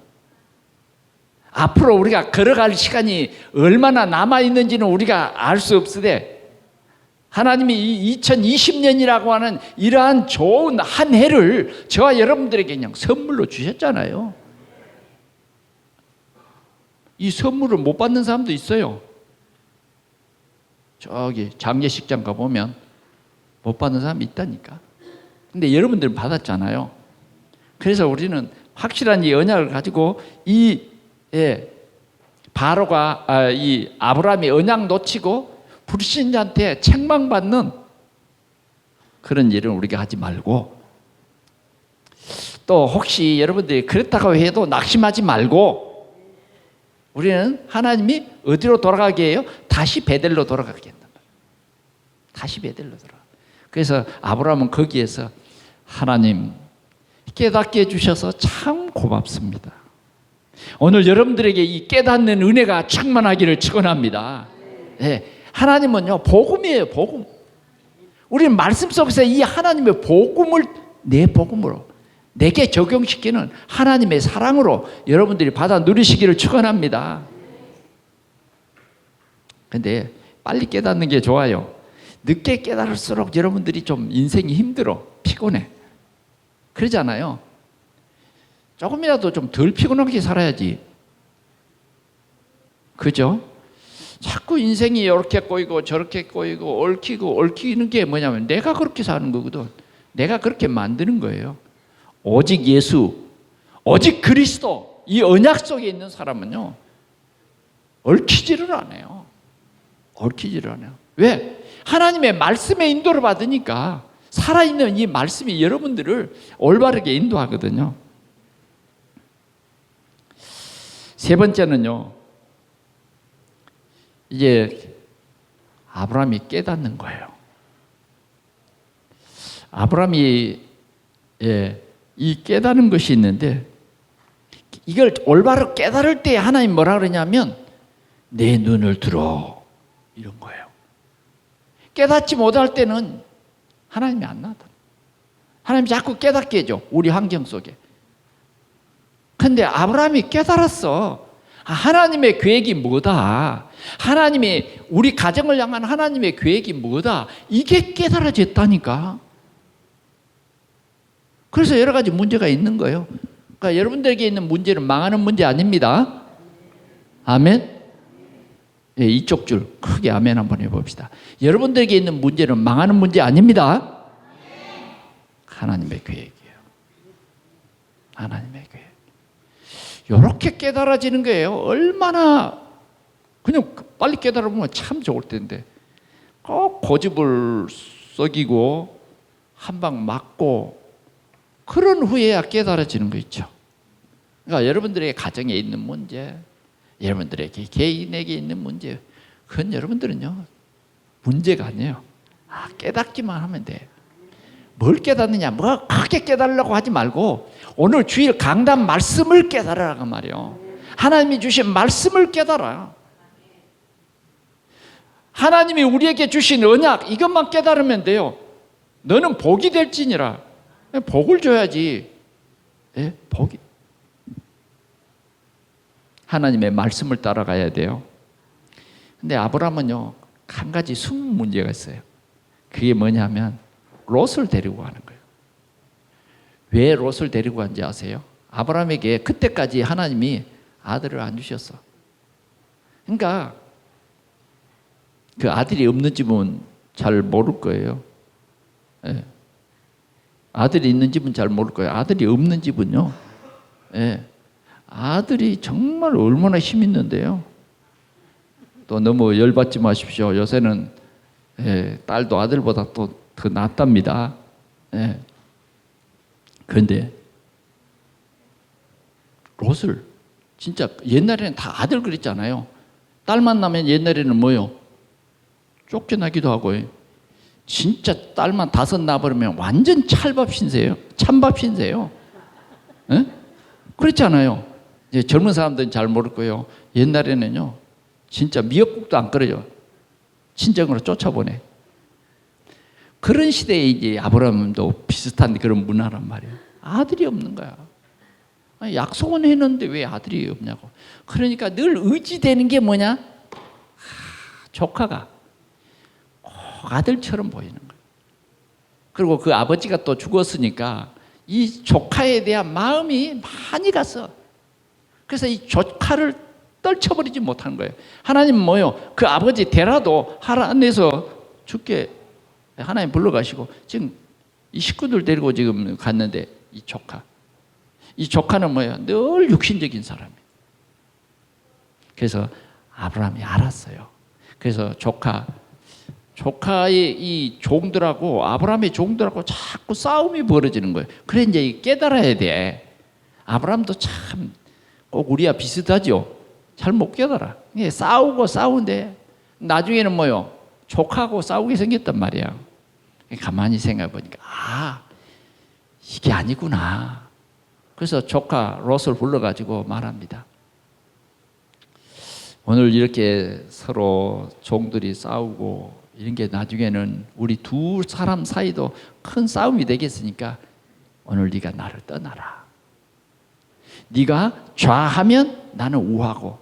앞으로 우리가 걸어갈 시간이 얼마나 남아있는지는 우리가 알 수 없으되 하나님이 2020년이라고 하는 이러한 좋은 한 해를 저와 여러분들에게 그냥 선물로 주셨잖아요. 이 선물을 못 받는 사람도 있어요. 저기 장례식장 가보면 못 받는 사람이 있다니까. 근데 여러분들은 받았잖아요. 그래서 우리는 확실한 이 언약을 가지고 바로가 이 아브라함이 언약 놓치고 불신자한테 책망받는 그런 일은 우리가 하지 말고, 또 혹시 여러분들이 그랬다고 해도 낙심하지 말고, 우리는 하나님이 어디로 돌아가게 해요? 다시 베델로 돌아가게 한단 말이에요. 다시 베델로 돌아가. 그래서 아브라함은 거기에서 하나님 깨닫게 해주셔서 참 고맙습니다. 오늘 여러분들에게 이 깨닫는 은혜가 충만하기를 축원합니다. 네. 하나님은요 복음이에요. 복음. 우리는 말씀 속에서 이 하나님의 복음을 내 복음으로 내게 적용시키는 하나님의 사랑으로 여러분들이 받아 누리시기를 축원합니다. 근데 빨리 깨닫는 게 좋아요. 늦게 깨달을수록 여러분들이 좀 인생이 힘들어, 피곤해. 그러잖아요. 조금이라도 좀 덜 피곤하게 살아야지. 그죠? 자꾸 인생이 이렇게 꼬이고 저렇게 꼬이고 얽히는 게 뭐냐면 내가 그렇게 사는 거거든. 내가 그렇게 만드는 거예요. 오직 예수, 오직 그리스도, 이 언약 속에 있는 사람은요 얽히지를 않아요. 얽히지를 않아요. 왜? 하나님의 말씀의 인도를 받으니까 살아있는 이 말씀이 여러분들을 올바르게 인도하거든요. 세 번째는요, 이제 아브라함이 깨닫는 거예요. 아브라함이 이 깨닫는 것이 있는데, 이걸 올바로 깨달을 때 하나님 뭐라 그러냐면 내 눈을 들어, 이런 거예요. 깨닫지 못할 때는 하나님이 안 나타나. 하나님이 자꾸 깨닫게 해줘, 우리 환경 속에. 근데 아브라함이 깨달았어. 하나님의 계획이 뭐다, 하나님이 우리 가정을 향한 하나님의 계획이 뭐다, 이게 깨달아졌다니까. 그래서 여러 가지 문제가 있는 거예요. 그러니까 여러분들에게 있는 문제는 망하는 문제 아닙니다. 아멘. 네, 이쪽 줄 크게 아멘 한번 해봅시다. 여러분들에게 있는 문제는 망하는 문제 아닙니다. 하나님의 계획이에요. 하나님의 계획. 이렇게 깨달아지는 거예요. 얼마나 그냥 빨리 깨달으면 참 좋을 텐데 꼭 고집을 썩이고 한 방 맞고 그런 후에야 깨달아지는 거 있죠. 그러니까 여러분들의 가정에 있는 문제, 여러분들에게 개인에게 있는 문제, 그건 여러분들은요 문제가 아니에요. 깨닫기만 하면 돼. 뭘 깨닫느냐, 뭐 크게 깨달으려고 하지 말고 오늘 주일 강단 말씀을 깨달으라고 말이에요. 하나님이 주신 말씀을 깨달아. 하나님이 우리에게 주신 언약, 이것만 깨달으면 돼요. 너는 복이 될지니라. 복을 줘야지. 네? 복이. 하나님의 말씀을 따라가야 돼요. 근데 아브라함은요 한 가지 숨은 문제가 있어요. 그게 뭐냐면 롯을 데리고 가는 거예요. 왜 롯을 데리고 간지 아세요? 아브라함에게 그때까지 하나님이 아들을 안 주셨어. 그러니까 그 아들이 없는 집은 잘 모를 거예요. 예. 아들이 있는 집은 잘 모를 거예요. 아들이 없는 집은요, 예. 아들이 정말 얼마나 힘 있는데요. 또 너무 열받지 마십시오. 요새는 딸도 아들보다 또 더 낫답니다. 그런데 롯을 진짜 옛날에는 다 아들 그랬잖아요. 딸 만나면 옛날에는 뭐요? 쫓겨나기도 하고. 진짜 딸만 5 낳아버리면 완전 찰밥 신세예요. 찬밥 신세예요. 그렇잖아요. 이제 젊은 사람들은 잘 모를 거예요. 옛날에는요 진짜 미역국도 안 끓여요. 친정으로 쫓아보내. 그런 시대에 이제 아브라함도 비슷한 그런 문화란 말이에요. 아들이 없는 거야. 약속은 했는데 왜 아들이 없냐고. 그러니까 늘 의지되는 게 뭐냐? 조카가 꼭 아들처럼 보이는 거예요. 그리고 그 아버지가 또 죽었으니까 이 조카에 대한 마음이 많이 갔어. 그래서 이 조카를 떨쳐버리지 못한 거예요. 하나님은 뭐요? 그 아버지 되라도 하나님에서 죽게 하나님 불러가시고 지금 이 식구들 데리고 지금 갔는데 이 조카는 뭐예요? 늘 육신적인 사람이에요. 그래서 아브라함이 알았어요. 그래서 조카의 이 종들하고 아브라함의 종들하고 자꾸 싸움이 벌어지는 거예요. 그래 이제 깨달아야 돼. 아브라함도 참 꼭 우리와 비슷하죠. 잘 못 깨달아. 싸우고 싸우는데 나중에는 뭐요? 조카하고 싸우게 생겼단 말이야. 가만히 생각해 보니까 이게 아니구나. 그래서 조카 롯을 불러가지고 말합니다. 오늘 이렇게 서로 종들이 싸우고 이런 게 나중에는 우리 두 사람 사이도 큰 싸움이 되겠으니까 오늘 네가 나를 떠나라. 네가 좌하면 나는 우하고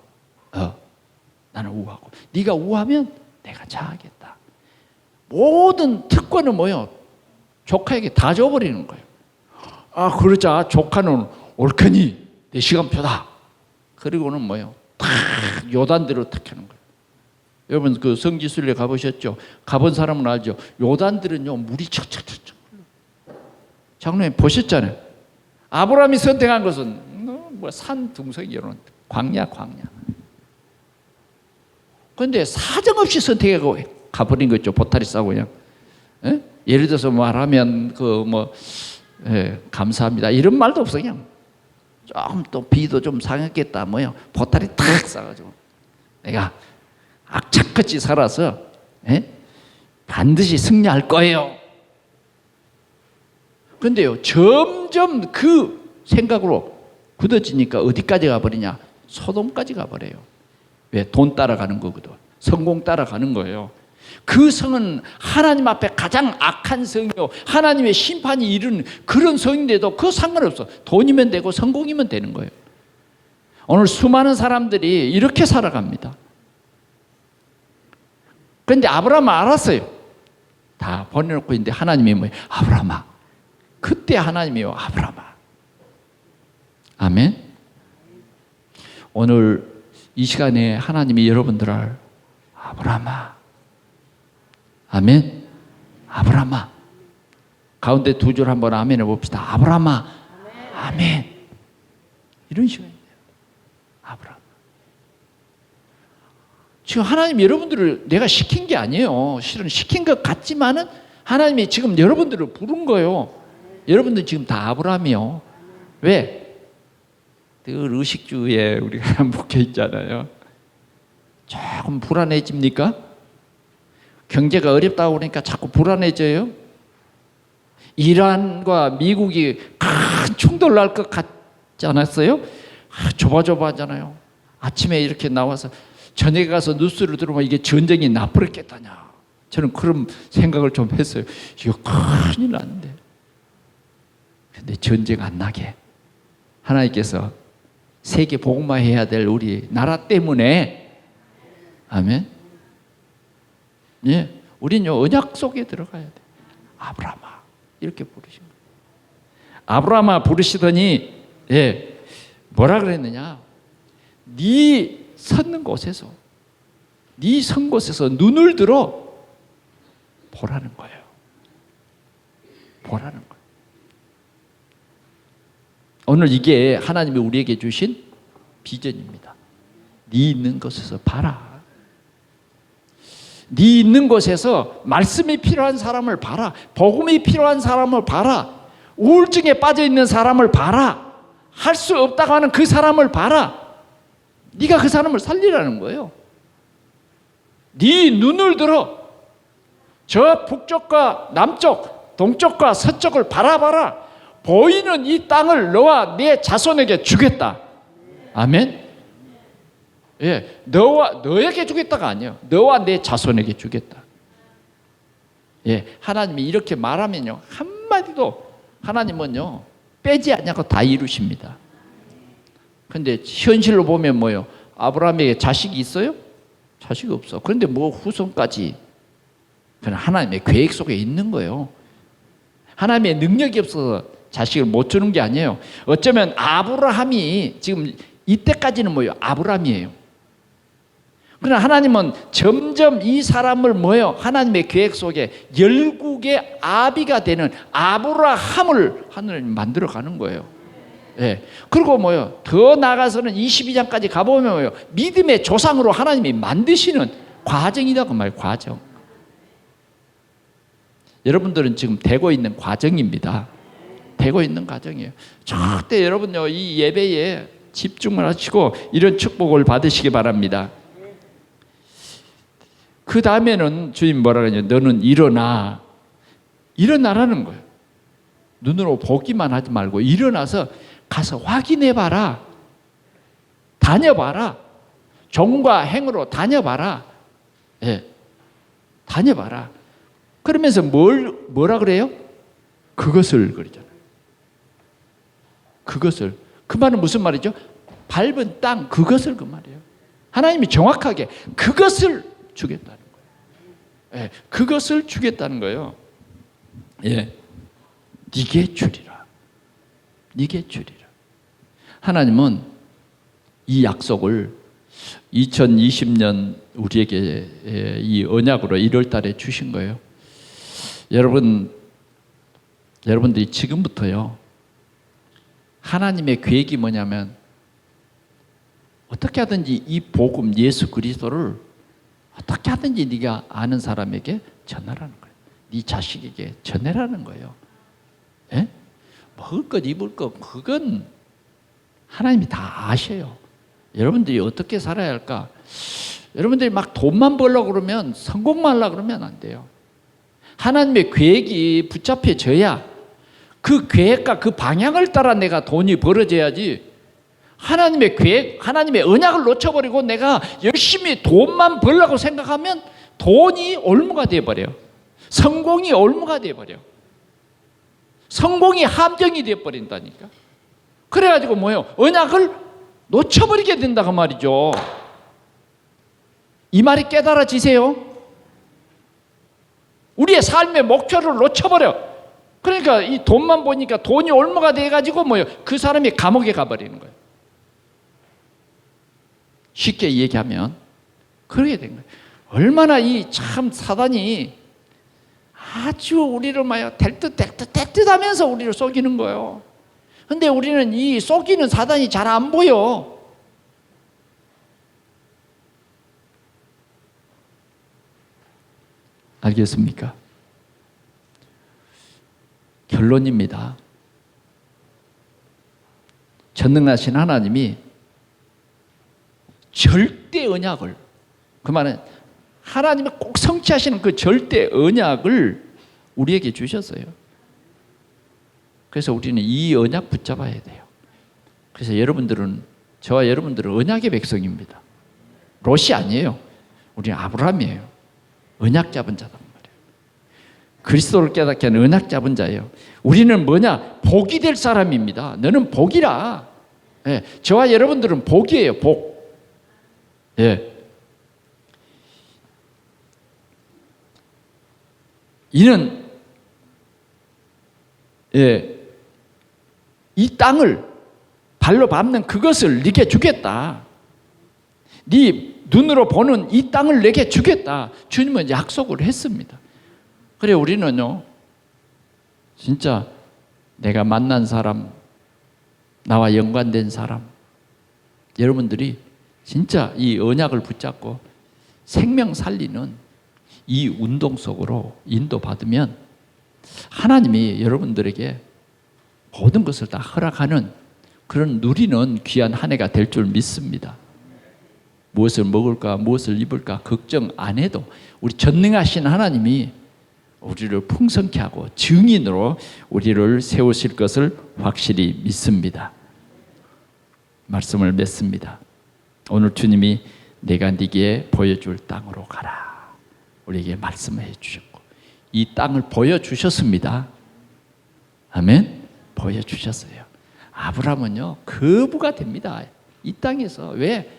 나는 우하고 네가 우하면 내가 좌하겠다. 모든 특권은 뭐요? 조카에게 다 줘버리는 거예요. 그러자 조카는 옳거니 내 시간표다. 그리고는 뭐요? 다 요단대로 탁 하는 거예요. 여러분 그 성지순례 가보셨죠? 가본 사람은 알죠? 요단들은요 물이 척척척척. 장로님 보셨잖아요. 아브라함이 선택한 것은 뭐 산둥성이 이런 광야. 그런데 사정없이 선택하고 가버린 거죠. 보따리 싸고 그냥. 예를 들어서 말하면 감사합니다 이런 말도 없어. 그냥 조금 또 비도 좀 상했겠다 뭐요. 보따리 탁 싸가지고 내가 악착같이 살아서 반드시 승리할 거예요. 그런데요 점점 그 생각으로 굳어지니까 어디까지 가버리냐? 소돔까지 가버려요. 왜? 돈 따라가는 거거든. 성공 따라가는 거예요. 그 성은 하나님 앞에 가장 악한 성이요 하나님의 심판이 이르는 그런 성인데도 그거 상관없어. 돈이면 되고 성공이면 되는 거예요. 오늘 수많은 사람들이 이렇게 살아갑니다. 그런데 아브라함은 알았어요. 다 버려놓고 있는데 하나님이 뭐예요? 아브라함아. 그때 하나님이요 아브라함아. 아멘. 오늘 이 시간에 하나님이 여러분들을 아브라함아. 아멘. 아브라함아. 가운데 두 줄 한번 아멘 해봅시다. 아브라함아. 아멘. 이런 시간이에요. 아브라함. 지금 하나님 여러분들을 내가 시킨 게 아니에요. 실은 시킨 것 같지만은 하나님이 지금 여러분들을 부른 거예요. 여러분들 지금 다 아브라함이요. 왜? 늘 의식주에 우리가 묶여 있잖아요. 조금 불안해집니까? 경제가 어렵다고 그러니까 자꾸 불안해져요. 이란과 미국이 큰 충돌 날 것 같지 않았어요? 조바조바하잖아요. 아침에 이렇게 나와서 저녁에 가서 뉴스를 들으면 이게 전쟁이 나버렸겠다냐. 저는 그런 생각을 좀 했어요. 이거 큰일 났는데. 근데 전쟁 안 나게 하나님께서 세계 복음화해야 될 우리 나라 때문에 아멘. 예, 우리는요 언약 속에 들어가야 돼. 아브라함아 이렇게 부르신 거예요. 아브라함아 부르시더니 뭐라 그랬느냐? 네 섰는 곳에서, 네 선 곳에서 눈을 들어 보라는 거예요. 보라는 거예요. 오늘 이게 하나님이 우리에게 주신 비전입니다. 네 있는 곳에서 봐라. 네 있는 곳에서 말씀이 필요한 사람을 봐라. 복음이 필요한 사람을 봐라. 우울증에 빠져 있는 사람을 봐라. 할 수 없다고 하는 그 사람을 봐라. 네가 그 사람을 살리라는 거예요. 네 눈을 들어 저 북쪽과 남쪽, 동쪽과 서쪽을 바라봐라. 보이는 이 땅을 너와 네 자손에게 주겠다. 아멘. 너에게 주겠다가 아니에요. 너와 내 자손에게 주겠다. 하나님이 이렇게 말하면요 한마디도 하나님은요 빼지 않냐고 다 이루십니다. 근데 현실로 보면 뭐예요? 아브라함에게 자식이 있어요? 자식이 없어. 그런데 뭐 후손까지. 그건 하나님의 계획 속에 있는 거예요. 하나님의 능력이 없어서 자식을 못 주는 게 아니에요. 어쩌면 아브라함이 지금 이때까지는 뭐예요? 아브라함이에요. 그러나 하나님은 점점 이 사람을 뭐예요? 하나님의 계획 속에 열국의 아비가 되는 아브라함을 하나님 만들어 가는 거예요. 예. 그리고 뭐예요? 더 나아가서는 22장까지 가보면 뭐예요? 믿음의 조상으로 하나님이 만드시는 과정이다 그 말이에요. 과정. 여러분들은 지금 되고 있는 과정입니다. 되고 있는 과정이에요. 절대 여러분요 이 예배에 집중을 하시고 이런 축복을 받으시기 바랍니다. 그 다음에는 주님 뭐라 그러냐? 너는 일어나. 일어나라는 거예요. 눈으로 보기만 하지 말고 일어나서 가서 확인해 봐라. 다녀봐라. 종과 행으로 다녀봐라. 예, 다녀봐라. 그러면서 뭐라 그래요? 그것을 그러잖아요. 그것을. 그 말은 무슨 말이죠? 밟은 땅 그것을 그 말이에요. 하나님이 정확하게 그것을 주겠다는 거예요. 예, 그것을 주겠다는 거예요. 예, 네게 주리라. 네게 주리라. 하나님은 이 약속을 2020년 우리에게 이 언약으로 1월 달에 주신 거예요. 여러분들이 지금부터요. 하나님의 계획이 뭐냐면 어떻게 하든지 이 복음 예수 그리스도를 어떻게 하든지 네가 아는 사람에게 전하라는 거예요. 네 자식에게 전해라는 거예요. 예? 먹을 것 입을 것 그건 하나님이 다 아셔요. 여러분들이 어떻게 살아야 할까? 여러분들이 막 돈만 벌려고 그러면 성공만 하려고 그러면 안 돼요. 하나님의 계획이 붙잡혀져야 그 계획과 그 방향을 따라 내가 돈이 벌어져야지 하나님의 계획, 하나님의 언약을 놓쳐버리고 내가 열심히 돈만 벌려고 생각하면 돈이 올무가 되어버려요. 성공이 올무가 되어버려요. 성공이 함정이 되어버린다니까. 그래가지고 뭐예요? 언약을 놓쳐버리게 된다고 말이죠. 이 말이 깨달아지세요? 우리의 삶의 목표를 놓쳐버려. 그러니까 이 돈만 보니까 돈이 올무가 돼가지고 뭐예요? 그 사람이 감옥에 가버리는 거예요. 쉽게 얘기하면 그러게 된 거예요. 얼마나 이 참 사단이 아주 우리를 막 될 듯 하면서 우리를 속이는 거예요. 근데 우리는 이 속이는 사단이 잘 안 보여. 알겠습니까? 결론입니다. 전능하신 하나님이 절대 언약을, 그 말은 하나님이 꼭 성취하시는 그 절대 언약을 우리에게 주셨어요. 그래서 우리는 이 언약 붙잡아야 돼요. 그래서 저와 여러분들은 언약의 백성입니다. 롯이 아니에요. 우리는 아브라함이에요. 언약 잡은 자단 말이에요. 그리스도를 깨닫게 하는 언약 잡은 자예요. 우리는 뭐냐? 복이 될 사람입니다. 너는 복이라. 예, 저와 여러분들은 복이에요. 복. 예. 이는 이 땅을 발로 밟는 그것을 네게 주겠다. 네 눈으로 보는 이 땅을 내게 주겠다. 주님은 약속을 했습니다. 그래 우리는요 진짜 내가 만난 사람, 나와 연관된 사람, 여러분들이 진짜 이 언약을 붙잡고 생명 살리는 이 운동 속으로 인도받으면 하나님이 여러분들에게 모든 것을 다 허락하는 그런 누리는 귀한 한 해가 될 줄 믿습니다. 무엇을 먹을까 무엇을 입을까 걱정 안 해도 우리 전능하신 하나님이 우리를 풍성케 하고 증인으로 우리를 세우실 것을 확실히 믿습니다. 말씀을 맺습니다. 오늘 주님이 내가 네게 보여줄 땅으로 가라 우리에게 말씀해 주셨고 이 땅을 보여주셨습니다. 아멘. 보여주셨어요. 아브라함은요 거부가 됩니다. 이 땅에서. 왜?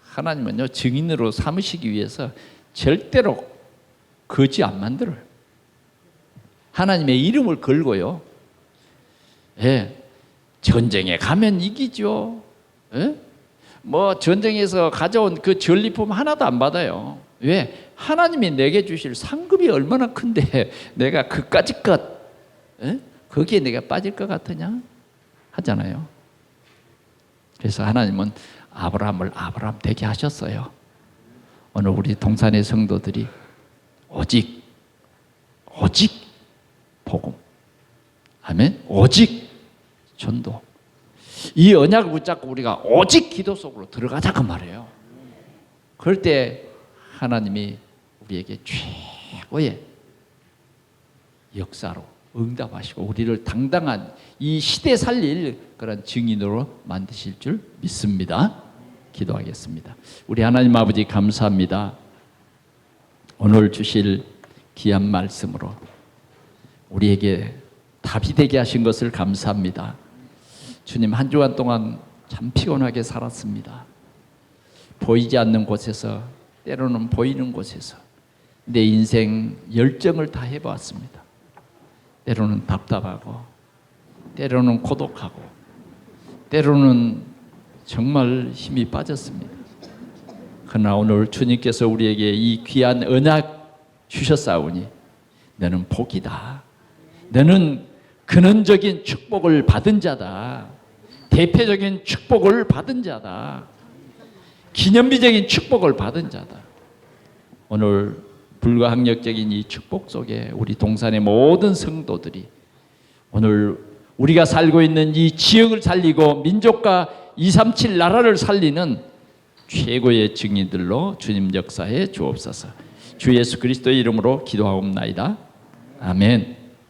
하나님은요, 증인으로 삼으시기 위해서 절대로 거지 안 만들어요. 하나님의 이름을 걸고요. 예, 전쟁에 가면 이기죠. 예? 뭐 전쟁에서 가져온 그 전리품 하나도 안 받아요. 왜? 하나님이 내게 주실 상급이 얼마나 큰데 내가 그까짓 것, 예? 거기에 내가 빠질 것 같으냐? 하잖아요. 그래서 하나님은 아브라함을 아브라함 되게 하셨어요. 오늘 우리 동산의 성도들이 오직 복음, 아멘, 오직 전도, 이 언약을 붙잡고 우리가 오직 기도 속으로 들어가자 그 말이에요. 그럴 때 하나님이 우리에게 최고의 역사로 응답하시고 우리를 당당한 이 시대 살릴 그런 증인으로 만드실 줄 믿습니다. 기도하겠습니다. 우리 하나님 아버지 감사합니다. 오늘 주실 귀한 말씀으로 우리에게 답이 되게 하신 것을 감사합니다. 주님, 한 주간 동안 참 피곤하게 살았습니다. 보이지 않는 곳에서, 때로는 보이는 곳에서 내 인생 열정을 다 해보았습니다. 때로는 답답하고, 때로는 고독하고, 때로는 정말 힘이 빠졌습니다. 그러나 오늘 주님께서 우리에게 이 귀한 언약 주셨사오니 너는 복이다. 너는 근원적인 축복을 받은 자다. 대표적인 축복을 받은 자다. 기념비적인 축복을 받은 자다. 오늘 불가항력적인 이 축복 속에 우리 동산의 모든 성도들이 오늘 우리가 살고 있는 이 지역을 살리고 민족과 237 나라를 살리는 최고의 증인들로 주님 역사에 주옵소서. 주 예수 그리스도의 이름으로 기도하옵나이다. 아멘.